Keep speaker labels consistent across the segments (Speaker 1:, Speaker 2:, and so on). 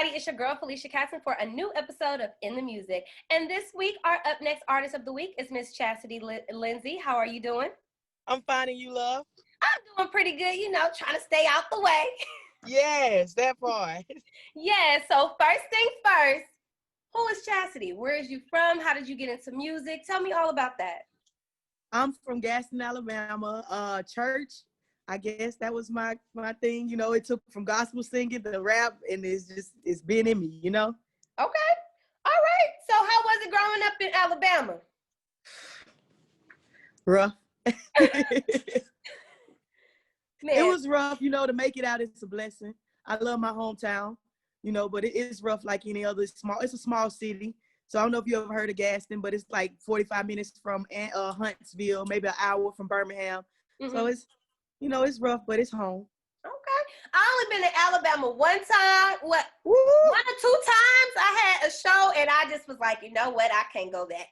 Speaker 1: everybody, it's your girl Felicia Casson for a new episode of In the Music. And this week, our up next artist of the week is Miss Chassidy Lindsey. How are you doing?
Speaker 2: I'm finding you, love.
Speaker 1: I'm doing pretty good, trying to stay out the way.
Speaker 2: Yes, that part.
Speaker 1: Yeah, so first things first, who is Chassidy? Where is you from? How did you get into music? Tell me all about that.
Speaker 2: I'm from Gaston, Alabama. Church, I guess that was my thing. It took from gospel singing to rap, and it's been in me.
Speaker 1: Okay, all right. So how was it growing up in Alabama?
Speaker 2: Rough.
Speaker 1: Man.
Speaker 2: It was rough, to make it out, it's a blessing. I love my hometown, but it is rough like any other it's a small city. So I don't know if you ever heard of Gaston, but it's like 45 minutes from Huntsville, maybe an hour from Birmingham. Mm-hmm. So it's, it's rough, but it's home.
Speaker 1: Okay. I only been to Alabama one time. One or two times I had a show and I just was like, you know what? I can't go back.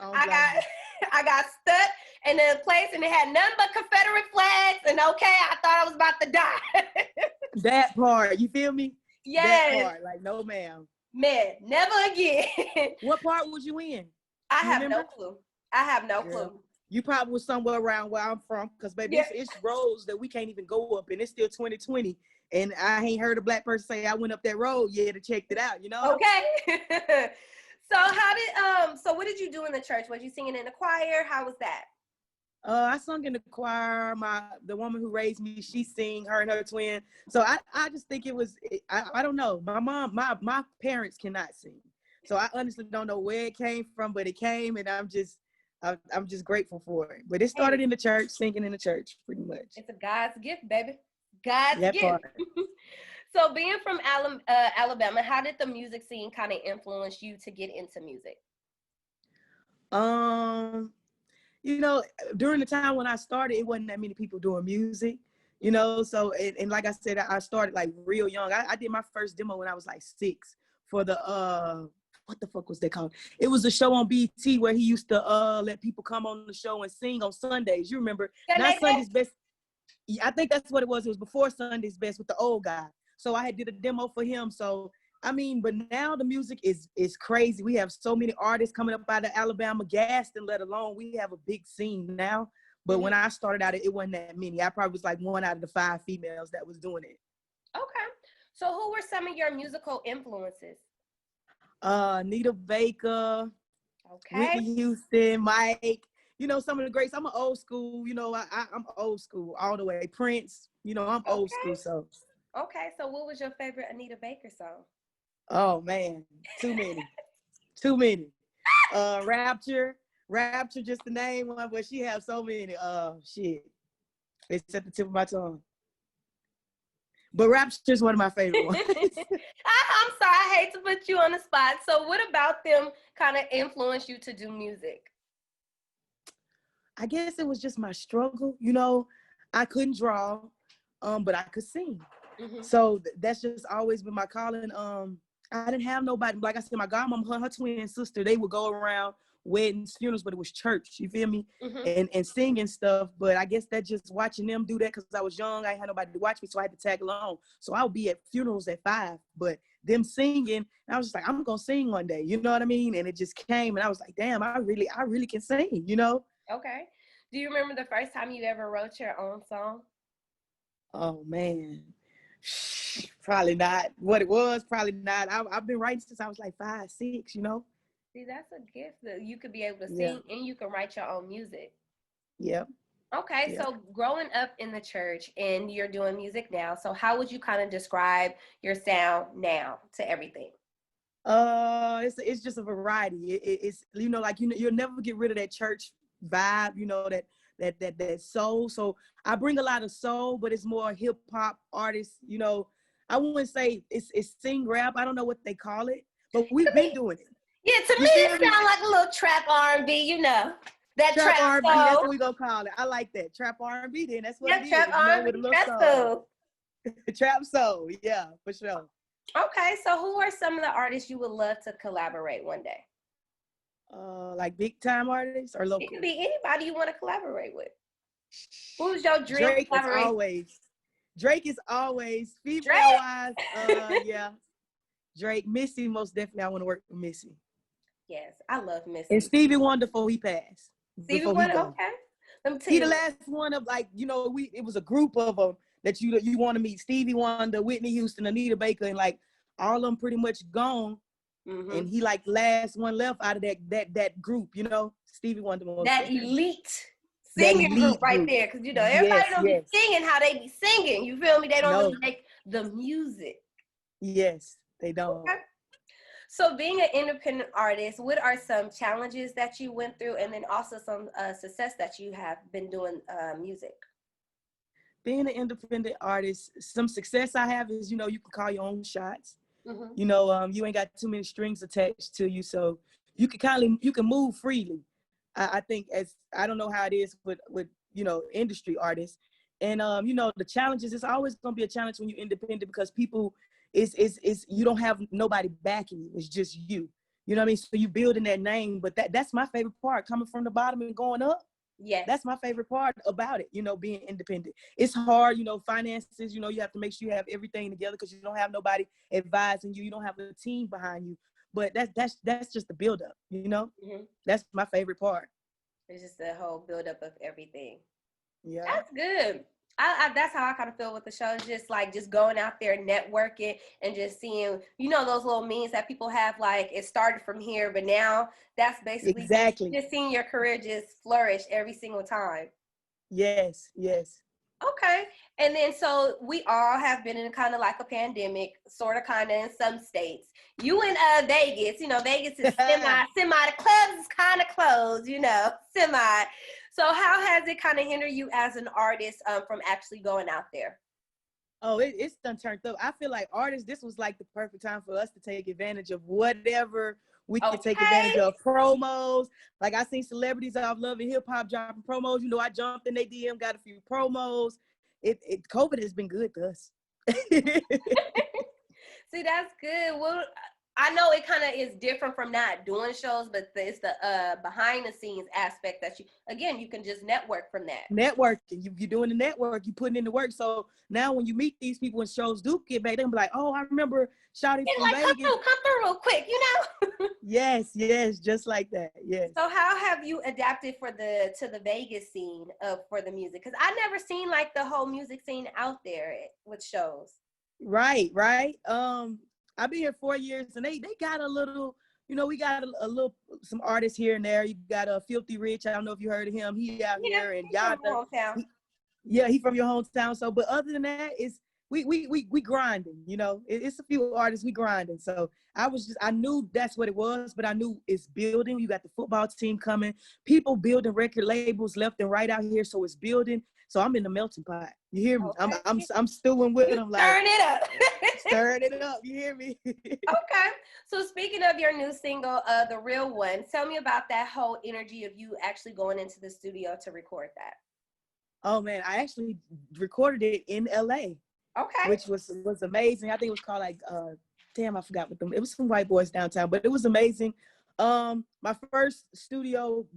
Speaker 1: I got stuck in a place and it had nothing but Confederate flags, and I thought I was about to die.
Speaker 2: That part, you feel me?
Speaker 1: Yes.
Speaker 2: That part, like, no ma'am.
Speaker 1: Man, never again.
Speaker 2: What part was you in?
Speaker 1: I have no clue.
Speaker 2: You probably was somewhere around where I'm from, because baby, it's roads that we can't even go up, and it's still 2020, and I ain't heard a black person say I went up that road yet to check it out,
Speaker 1: Okay. So what did you do in the church? Was you singing in the choir? How was that?
Speaker 2: I sung in the choir. The woman who raised me, she sing, her and her twin. So I just think it was, I don't know. My mom, my parents cannot sing. So I honestly don't know where it came from, but it came, and I'm just grateful for it. But it started in the church, singing in the church, pretty much.
Speaker 1: It's a God's gift, baby. God's gift. So being from Alabama, how did the music scene kind of influence you to get into music?
Speaker 2: During the time when I started, it wasn't that many people doing music, so, and like I said, I started like real young. I did my first demo when I was like 6 for the, what the fuck was that called? It was a show on BT where he used to let people come on the show and sing on Sundays. You remember? Not Sunday's Best. I think that's what it was. It was before Sunday's Best with the old guy. So I had did a demo for him. So, but now the music is crazy. We have so many artists coming up out of Alabama, Gaston, let alone. We have a big scene now. But when I started out, it wasn't that many. I probably was like 1 out of the 5 females that was doing it. Okay.
Speaker 1: So who were some of your musical influences?
Speaker 2: Nita Baker, Whitney Houston, Mike. Some of the greats. I'm an old school. I'm old school all the way. Prince. I'm old school. So.
Speaker 1: Okay, so what was your favorite Anita Baker song?
Speaker 2: Oh man, too many. Rapture, just the name one, but she has so many. Shit, it's at the tip of my tongue. But Rapture is one of my favorite ones.
Speaker 1: I'm sorry, I hate to put you on the spot. So what about them kind of influenced you to do music?
Speaker 2: I guess it was just my struggle. I couldn't draw, but I could sing. Mm-hmm. So that's just always been my calling. I didn't have nobody. Like I said, my godmama, her twin sister, they would go around weddings, funerals, but it was church. You feel me? Mm-hmm. And singing stuff. But I guess that just watching them do that, because I was young, I had nobody to watch me, so I had to tag along. So I would be at funerals at 5, but them singing, I was just like, I'm gonna sing one day. You know what I mean? And it just came, and I was like, damn, I really can sing.
Speaker 1: Okay. Do you remember the first time you ever wrote your own song?
Speaker 2: Oh man. Probably not. What it was, probably not. I've been writing since I was like 5, 6, See,
Speaker 1: that's a gift that you could be able to sing and you can write your own music.
Speaker 2: Yep.
Speaker 1: Okay, so growing up in the church and you're doing music now, so how would you kind of describe your sound now to everything?
Speaker 2: It's just a variety. It's like you'll never get rid of that church vibe, that soul. So I bring a lot of soul, but it's more hip hop artists. I wouldn't say it's sing rap. I don't know what they call it, but we've been doing it.
Speaker 1: Yeah, to me it sounds like a little trap R&B. That trap
Speaker 2: R&B.
Speaker 1: soul.
Speaker 2: That's what we gonna call it. I like that trap R&B. Then that's what it is.
Speaker 1: Trap R&B. That's cool.
Speaker 2: Trap soul. Yeah, for sure.
Speaker 1: Okay, so who are some of the artists you would love to collaborate one day?
Speaker 2: Like big time artists or local?
Speaker 1: It could be anybody you want to collaborate with. Who's your dream collaboration?
Speaker 2: Drake is always female wise. Yeah. Drake, Missy, most definitely I want to work with Missy.
Speaker 1: Yes, I love Missy.
Speaker 2: And Stevie Wonder before he passed.
Speaker 1: Stevie Wonder, okay. Let me tell
Speaker 2: He
Speaker 1: you.
Speaker 2: the last one of like, you know, it was a group of them that you want to meet. Stevie Wonder, Whitney Houston, Anita Baker, and like all of them pretty much gone. And he like last one left out of that group, you know. Stevie Wonder.
Speaker 1: That elite singing group right there. Because, you know, everybody don't be singing how they be singing. You feel me? They don't really make the music.
Speaker 2: Yes, they don't.
Speaker 1: Okay. So being an independent artist, what are some challenges that you went through, and then also some success that you have been doing music?
Speaker 2: Being an independent artist, some success I have is, you know, you can call your own shots. You know, you ain't got too many strings attached to you, so you can move freely. I think, as I don't know how it is with you know, industry artists, and you know, the challenges, it's always gonna be a challenge when you're independent because people is you don't have nobody backing you. It's just you. You know what I mean? So you building that name, but that's my favorite part, coming from the bottom and going up.
Speaker 1: Yeah,
Speaker 2: that's my favorite part about it, you know, being independent. It's hard, you know, finances, you know, you have to make sure you have everything together because you don't have nobody advising you. You don't have a team behind you. But that's just the buildup, you know? That's my favorite part.
Speaker 1: It's just the whole buildup of everything.
Speaker 2: Yeah.
Speaker 1: That's good. That's how I kind of feel with the show. Just going out there networking and just seeing, you know, those little memes that people have, like it started from here, but now that's basically just seeing your career just flourish every single time.
Speaker 2: Yes.
Speaker 1: Okay. And then, so we all have been in kind of like a pandemic, sort of kind of in some states. You in Vegas, you know, Vegas is semi, the clubs is kind of closed, you know, semi. So how has it kind of hindered you as an artist from actually going out there?
Speaker 2: Oh, it's done turned up. I feel like artists, this was like the perfect time for us to take advantage of whatever we can take advantage of. Promos. Like I seen celebrities off Love and Hip Hop dropping promos. You know, I jumped in their DM, got a few promos. COVID has been good to us.
Speaker 1: See, that's good. Well, I know it kind of is different from not doing shows, but it's the behind the scenes aspect that you can just network from that.
Speaker 2: Networking, you're doing the network, you putting in the work. So now when you meet these people when shows do get back, they'll be like, oh, I remember Shawty from Vegas.
Speaker 1: Come through real quick, you know?
Speaker 2: Yes, just like that. Yes.
Speaker 1: So how have you adapted to the Vegas scene for the music? Because I never seen like the whole music scene out there with shows.
Speaker 2: Right. I've been here 4 years, and they got a little, you know, we got a little, some artists here and there. You got a Filthy Rich. I don't know if you heard of him. He out here, and y'all. He from your hometown. So, but other than that, it's we grinding. You know, it's a few artists we grinding. So I knew that's what it was, but I knew it's building. You got the football team coming, people building record labels left and right out here. So it's building. So I'm in the melting pot. You hear me? Okay. I'm stewing with them, like
Speaker 1: stirring it up.
Speaker 2: Stirring it up. You hear me?
Speaker 1: Okay. So speaking of your new single, The Real One, tell me about that whole energy of you actually going into the studio to record that.
Speaker 2: Oh man, I actually recorded it in LA.
Speaker 1: Okay.
Speaker 2: Which was amazing. I think it was called like damn, I forgot what them. It was some white boys downtown, but it was amazing. My first studio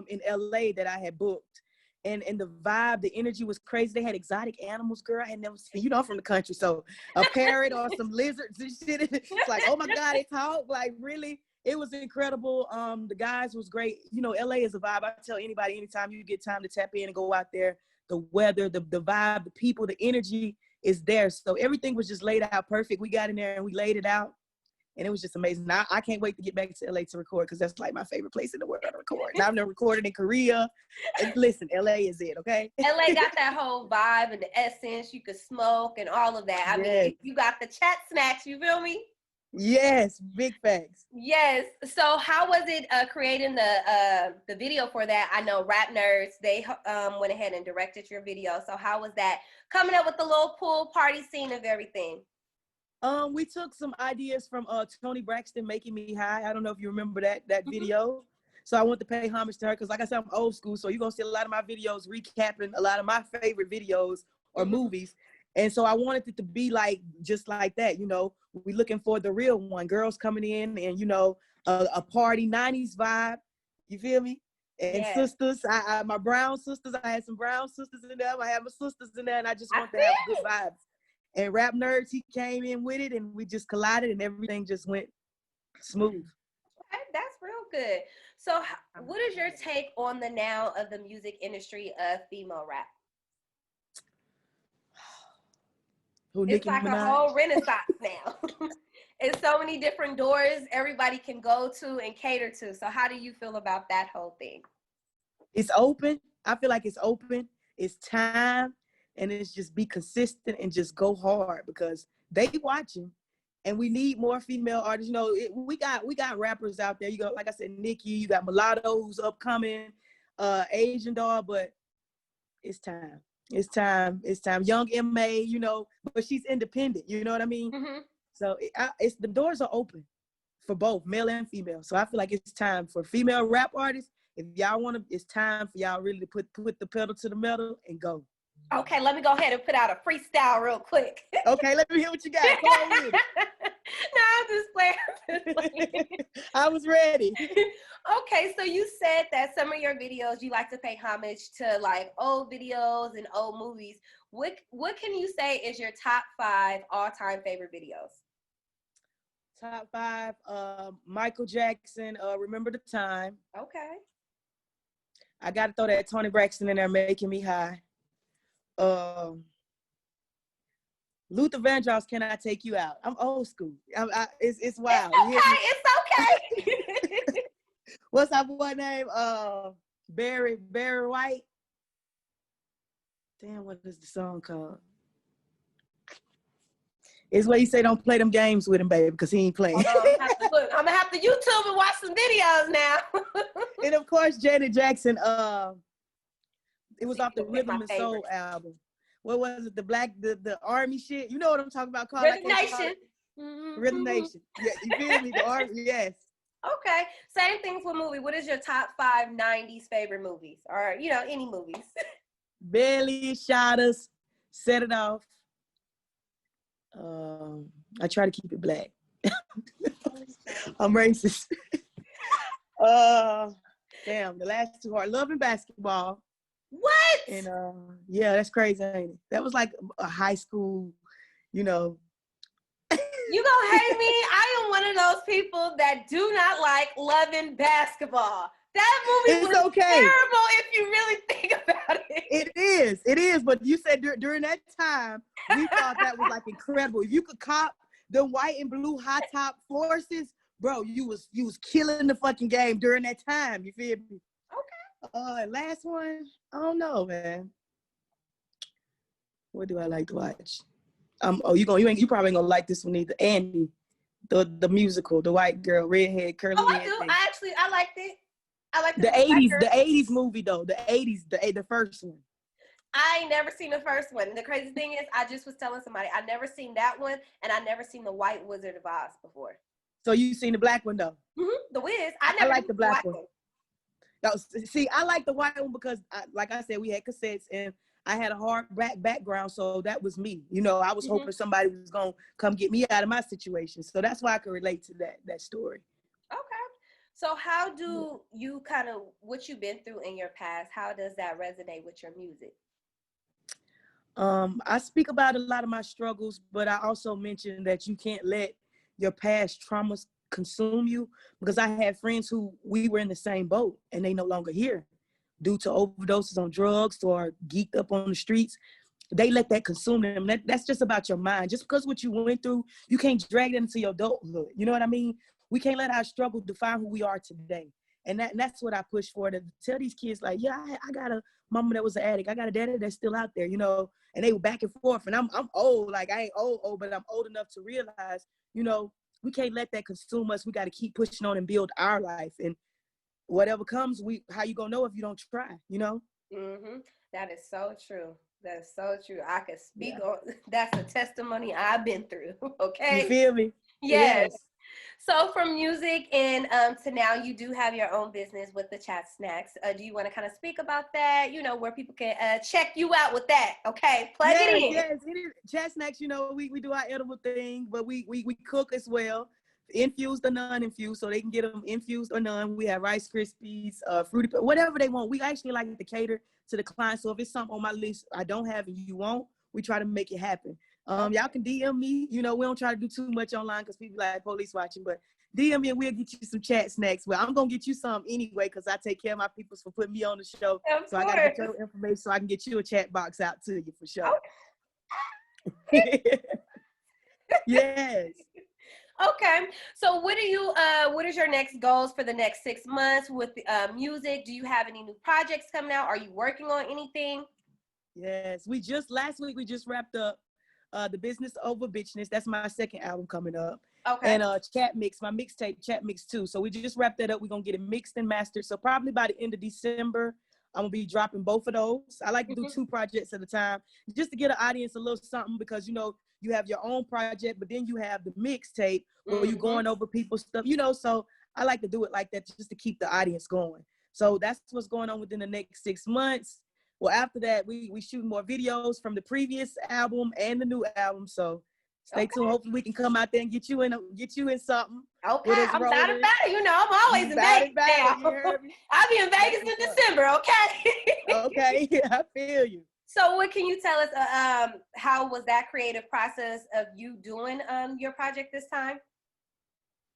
Speaker 2: in LA that I had booked. And the vibe, the energy was crazy. They had exotic animals, girl. I had never seen, you know, I'm from the country. So a parrot or some lizards and shit. It's like, oh my God, they talk. Like, really, it was incredible. The guys was great. You know, LA is a vibe. I tell anybody, anytime you get time to tap in and go out there, the weather, the vibe, the people, the energy is there. So everything was just laid out perfect. We got in there and we laid it out. And it was just amazing. Now, I can't wait to get back to LA to record because that's like my favorite place in the world to record. Now I've never recorded in Korea. And listen, LA is it, okay?
Speaker 1: LA got that whole vibe and the essence. You could smoke and all of that. I mean, you got the chat snacks, you feel me?
Speaker 2: Yes, big facts.
Speaker 1: Yes. So how was it creating the video for that? I know Rap Nerds, they went ahead and directed your video. So how was that coming up with the little pool party scene of everything?
Speaker 2: We took some ideas from Toni Braxton, Making Me High. I don't know if you remember that video. So I want to pay homage to her because, like I said, I'm old school. So you're going to see a lot of my videos recapping a lot of my favorite videos or movies. And so I wanted it to be like, just like that, you know, we looking for the real one. Girls coming in and, you know, a party, 90s vibe. You feel me? And sisters, I my brown sisters, I had some brown sisters in there. I have my sisters in there, and I just want to have good vibes. And Rap Nerds, he came in with it, and we just collided, and everything just went smooth.
Speaker 1: Okay, that's real good. So, what is your take on the now of the music industry of female rap?
Speaker 2: Who,
Speaker 1: It's
Speaker 2: Nicki
Speaker 1: like a
Speaker 2: Minaj?
Speaker 1: whole renaissance now. It's so many different doors everybody can go to and cater to. So, how do you feel about that whole thing?
Speaker 2: It's open. I feel like it's open. It's time, and it's just be consistent and just go hard because they watching, and we need more female artists. You know, we got rappers out there. You go, like I said, Nicki. You got Mulatto, who's upcoming, Asian doll, but it's time. It's time. It's time. Young Ma, you know, but she's independent. You know what I mean?
Speaker 1: Mm-hmm.
Speaker 2: So it's the doors are open for both male and female. So I feel like it's time for female rap artists. If y'all want to, it's time for y'all really to put the pedal to the metal and go.
Speaker 1: Okay, let me go ahead and put out a freestyle real quick.
Speaker 2: Okay, let me hear what you got. Come on with it.
Speaker 1: No, I'm just playing.
Speaker 2: I was ready.
Speaker 1: Okay, so you said that some of your videos you like to pay homage to like old videos and old movies. What can you say is your top 5 all-time favorite videos?
Speaker 2: Top 5, Michael Jackson, Remember the Time.
Speaker 1: Okay.
Speaker 2: I got to throw that Tony Braxton in there, Making Me High. Luther Vandross, Can I Take You Out? I'm old school. It's wild.
Speaker 1: It's okay.
Speaker 2: What's that boy name? Barry White. Damn, what is the song called? It's where you say don't play them games with him, baby, because he ain't playing.
Speaker 1: I'm gonna have to YouTube and watch some videos now.
Speaker 2: And of course, Janet Jackson. It was off the Rhythm and Soul album. What was it? The army shit. You know what I'm talking about?
Speaker 1: Rhythm Nation.
Speaker 2: Rhythm Nation. Yeah, you feel me? The army. Yes.
Speaker 1: Okay. Same things with movie. What is your top 5 '90s favorite movies, or any movies?
Speaker 2: Barely Shot Us. Set It Off. I try to keep it black. I'm racist. Damn, the last 2 are Love and Basketball.
Speaker 1: What?
Speaker 2: And yeah, that's crazy, ain't it? That was like a high school,
Speaker 1: You gonna hate me? I am one of those people that do not like Love and Basketball. That movie was terrible if you really think about it.
Speaker 2: It is. But you said during that time, we thought that was like incredible. If you could cop the white and blue high top forces, bro, you was killing the fucking game during that time. You feel me? Okay. Last one, I don't know, man. What do I like to watch? You probably ain't gonna like this one either. Andy, the musical, the white girl, redhead, curly hair.
Speaker 1: I do. I liked it. I like
Speaker 2: the 80s movie though. The first one.
Speaker 1: I ain't never seen the first one. The crazy thing is, I just was telling somebody I never seen that one, and I never seen the White Wizard of Oz before.
Speaker 2: So you seen the black one though?
Speaker 1: Mm-hmm. The Wiz.
Speaker 2: I like the black one. No, see, I like the white one because, like I said, we had cassettes and I had a hard background, so that was me. I was hoping somebody was gonna come get me out of my situation. So that's why I could relate to that story.
Speaker 1: Okay. So how do you what you've been through in your past, how does that resonate with your music?
Speaker 2: I speak about a lot of my struggles, but I also mention that you can't let your past traumas consume you, because I had friends who we were in the same boat and they no longer here due to overdoses on drugs or geeked up on the streets. They let that consume them. That's just about your mind. Just because what you went through, you can't drag it into your adulthood. You know what I mean? We can't let our struggle define who we are today. And that's what I push for, to tell these kids, like, yeah, I got a mama that was an addict. I got a daddy that's still out there, and they were back and forth. And I'm old, like I ain't old, but I'm old enough to realize, we can't let that consume us. We got to keep pushing on and build our life. And whatever comes, how you gonna know if you don't try,
Speaker 1: Mm-hmm. That is so true. That's so true. I can speak on, that's a testimony I've been through. Okay.
Speaker 2: You feel me?
Speaker 1: Yes. So from music and to now, you do have your own business with the Chat Snacks. Do you want to kind of speak about that? Where people can check you out with that. Okay, plug it in.
Speaker 2: Yes, it is. Chat Snacks, we do our edible thing, but we cook as well. Infused or non-infused, so they can get them infused or none. We have Rice Krispies, fruity, whatever they want. We actually like to cater to the client. So if it's something on my list I don't have and you want, we try to make it happen. Y'all can DM me. You know, we don't try to do too much online because people like police watching, but DM me and we'll get you some chat snacks. Well, I'm going to get you some anyway because I take care of my people for putting me on the show. So I got to get your information so I can get you a chat box out to you for sure. Okay. Yes.
Speaker 1: Okay. So what is your next goals for the next 6 months with music? Do you have any new projects coming out? Are you working on anything?
Speaker 2: Yes. Last week we just wrapped up The Business Over Bitchness. That's my second album coming up.
Speaker 1: Okay.
Speaker 2: And Chat Mix, my mixtape, Chat Mix 2. So we just wrapped that up. We're going to get it mixed and mastered. So probably by the end of December, I'm going to be dropping both of those. I like to do 2 projects at a time just to get an audience a little something because, you know, you have your own project, but then you have the mixtape where you're going over people's stuff, you know, so I like to do it like that just to keep the audience going. So that's what's going on within the next 6 months. Well, after that, we shoot more videos from the previous album and the new album. So stay tuned. Hopefully we can come out there and get you in something.
Speaker 1: Okay, I'm not about it. You know, I'm always in Vegas now. I'll be in Vegas in December, okay?
Speaker 2: Okay, yeah, I feel you.
Speaker 1: So what can you tell us, how was that creative process of you doing your project this time?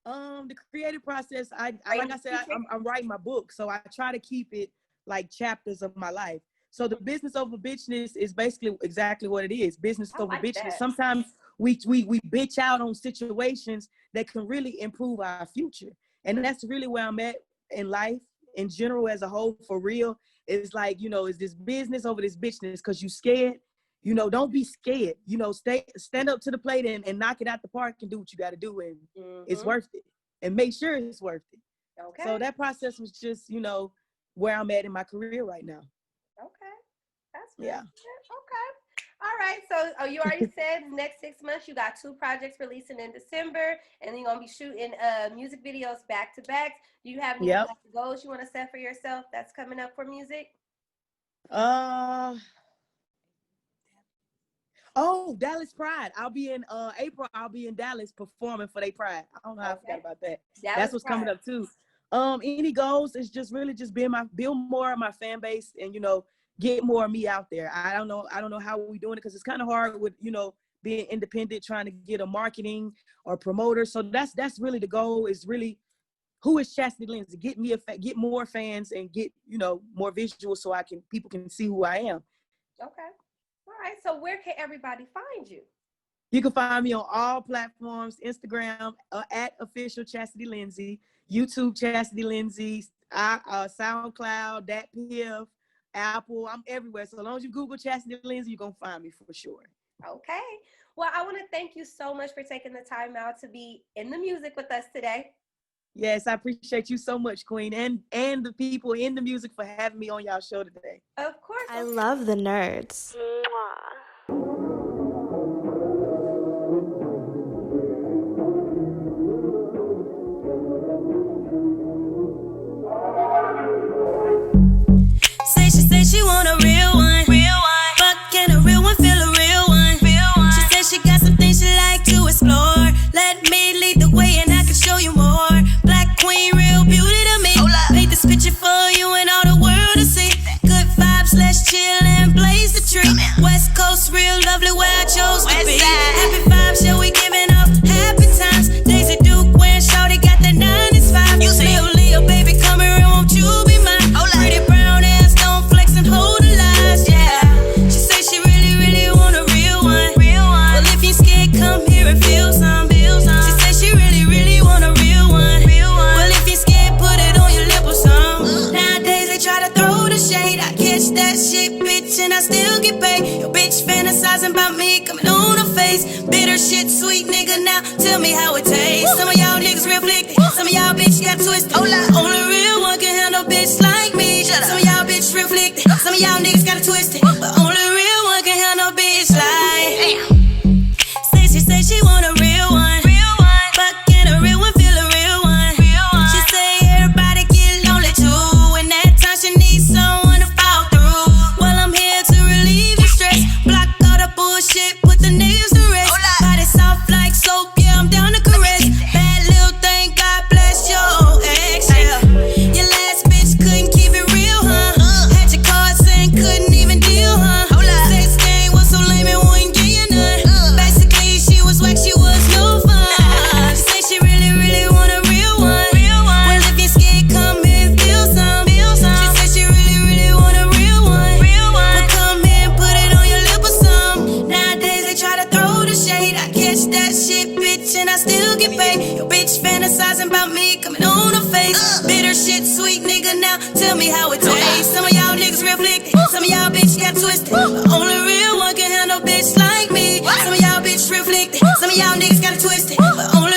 Speaker 2: The creative process, like I said, I'm writing my book. So I try to keep it like chapters of my life. So The Business Over Bitchness is basically exactly what it is. Business over bitchness. That. Sometimes we bitch out on situations that can really improve our future. And that's really where I'm at in life in general as a whole, for real. It's like, you know, is this business over this bitchness because you scared? You know, don't be scared. You know, stand up to the plate and knock it out the park and do what you got to do. And it's worth it. And make sure it's worth it. Okay. So that process was just, you know, where I'm at in my career right now.
Speaker 1: Okay. That's good. Yeah. Okay. All right. So you already said next 6 months you got 2 projects releasing in December, and you're gonna be shooting music videos back to back. Do you have any goals you want to set for yourself that's coming up for music?
Speaker 2: Dallas Pride. I'll be in April. I'll be in Dallas performing for their Pride. I don't know how I forgot about that. That's what's coming up too. Any goals is just really just build more of my fan base and, you know, get more of me out there. I don't know how we're doing it because it's kind of hard with, you know, being independent, trying to get a marketing or promoter. So that's really the goal, is really, who is Chassidy Lindsey? Get get more fans and get, you know, more visuals so people can see who I am. Okay.
Speaker 1: All right. So where can everybody find you?
Speaker 2: You can find me on all platforms: Instagram at official Chassidy Lindsey, YouTube Chassidy Lindsey, SoundCloud, DatPiff, Apple. I'm everywhere. So as long as you Google Chassidy Lindsey, you're gonna find me for sure.
Speaker 1: Okay. Well, I want to thank you so much for taking the time out to be in the music with us today.
Speaker 2: Yes, I appreciate you so much, Queen, and the people in the music for having me on y'all show today.
Speaker 1: Of course.
Speaker 3: I love the nerds.
Speaker 4: She want a real one, but can a real one feel a real one? She said she got some things she like to explore. Let me lead the way and I can show you more. Black queen, real beauty to me. Paint this picture for you and all the world to see. Good vibes, let's chill and blaze the tree. West Coast, real lovely where I chose to be. Happy vibes, yeah, we giving off happy times. Daisy Duke when Shawty got the 9-5. You Leo, baby, come here and won't you be mine? Pretty brown ass, don't flex and hold the lies, yeah. She say she really, really want a real one. Well, if you scared, come here and feel some. She say she really, really want a real one. Well, if you scared, put it on your lip or some. Nowadays they try to throw the shade. I catch that shit, bitch, and I still get paid. Your bitch fantasizing about me coming on her face. Bitter shit, sweet nigga, now tell me how it tastes. Some of y'all niggas real flicked. Some of y'all bitch got twisted. Only real one can handle bitch like me. Some of y'all bitch real flicked. Some of y'all niggas got it twisted. But only real one can handle bitch like. Say she want a real one. But can a real one feel a real one? She say everybody get lonely too. And that time she needs someone to fall through. Well, I'm here to relieve your stress. Block all the bullshit, put the niggas to rest. Body soft like soap, yeah, I'm down to caress. Bad little thing, God bless your ex, yeah. Your last bitch couldn't keep it real, huh? Had your cards and couldn't even deal, huh? Your bitch fantasizing about me coming on her face. Bitter shit, sweet nigga, now tell me how it tastes. Some of y'all niggas real flick, some of y'all bitch got twisted. But only real one can handle bitch like me. Some of y'all bitch real flick, some of y'all niggas got it twisted. But only